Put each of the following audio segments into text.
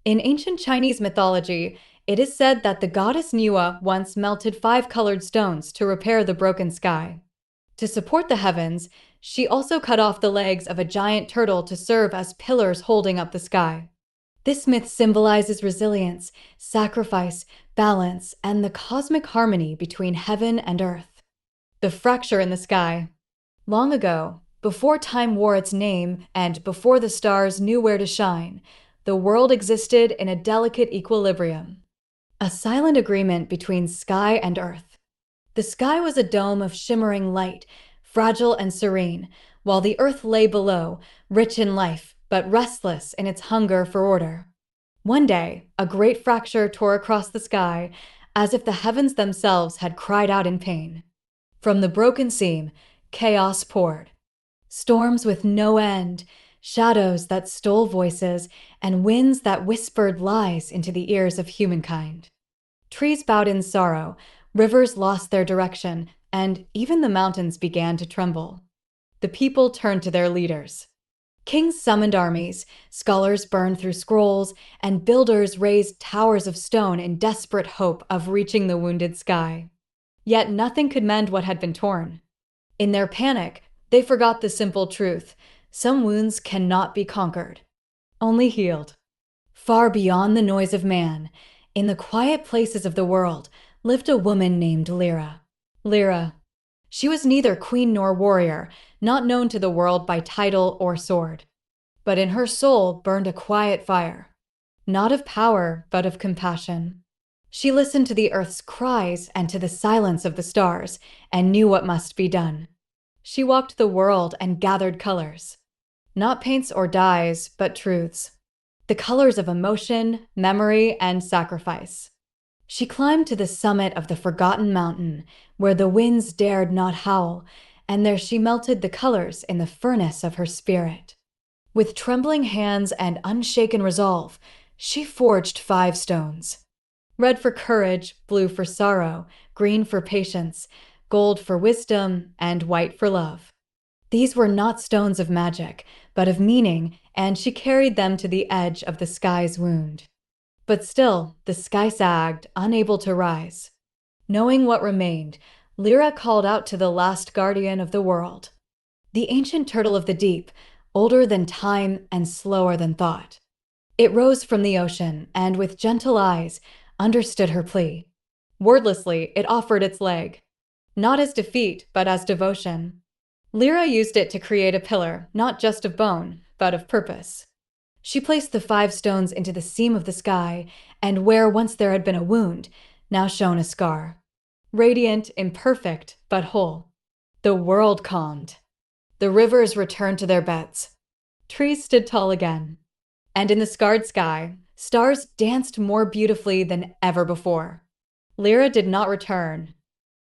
In ancient Chinese mythology, it is said that the goddess Nuwa once melted five colored stones to repair the broken sky. To support the heavens, she also cut off the legs of a giant turtle to serve as pillars holding up the sky. This myth symbolizes resilience, sacrifice, balance, and the cosmic harmony between heaven and earth. The fracture in the sky. Long ago, before time wore its name and before the stars knew where to shine, the world existed in a delicate equilibrium. A silent agreement between sky and earth. The sky was a dome of shimmering light, fragile and serene, while the earth lay below, rich in life, but restless in its hunger for order. One day, a great fracture tore across the sky, as if the heavens themselves had cried out in pain. From the broken seam, chaos poured. Storms with no end, shadows that stole voices, and winds that whispered lies into the ears of humankind. Trees bowed in sorrow, rivers lost their direction, and even the mountains began to tremble. The people turned to their leaders. Kings summoned armies, scholars burned through scrolls, and builders raised towers of stone in desperate hope of reaching the wounded sky. Yet nothing could mend what had been torn. In their panic, they forgot the simple truth: some wounds cannot be conquered, only healed. Far beyond the noise of man, in the quiet places of the world, lived a woman named Lyra. Lyra. She was neither queen nor warrior, not known to the world by title or sword. But in her soul burned a quiet fire, not of power, but of compassion. She listened to the earth's cries and to the silence of the stars, and knew what must be done. She walked the world and gathered colors. Not paints or dyes, but truths. The colors of emotion, memory, and sacrifice. She climbed to the summit of the forgotten mountain, where the winds dared not howl, and there she melted the colors in the furnace of her spirit. With trembling hands and unshaken resolve, she forged 5 stones. Red for courage, blue for sorrow, green for patience, gold for wisdom, and white for love. These were not stones of magic, but of meaning, and she carried them to the edge of the sky's wound. But still, the sky sagged, unable to rise. Knowing what remained, Lyra called out to the last guardian of the world, the ancient turtle of the deep, older than time and slower than thought. It rose from the ocean and, with gentle eyes, understood her plea. Wordlessly, it offered its leg, not as defeat, but as devotion. Lyra used it to create a pillar, not just of bone, but of purpose. She placed the 5 stones into the seam of the sky, and where once there had been a wound, now shone a scar. Radiant, imperfect, but whole. The world calmed. The rivers returned to their beds. Trees stood tall again. And in the scarred sky, stars danced more beautifully than ever before. Lyra did not return.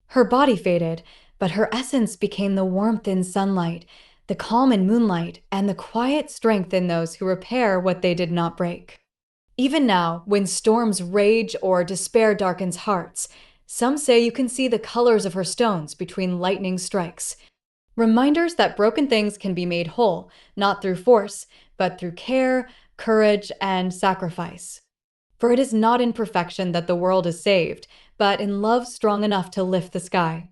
Her body faded, but her essence became the warmth in sunlight, the calm in moonlight, and the quiet strength in those who repair what they did not break. Even now, when storms rage or despair darkens hearts, some say you can see the colors of her stones between lightning strikes. Reminders that broken things can be made whole, not through force, but through care, courage, and sacrifice. For it is not in perfection that the world is saved, but in love strong enough to lift the sky.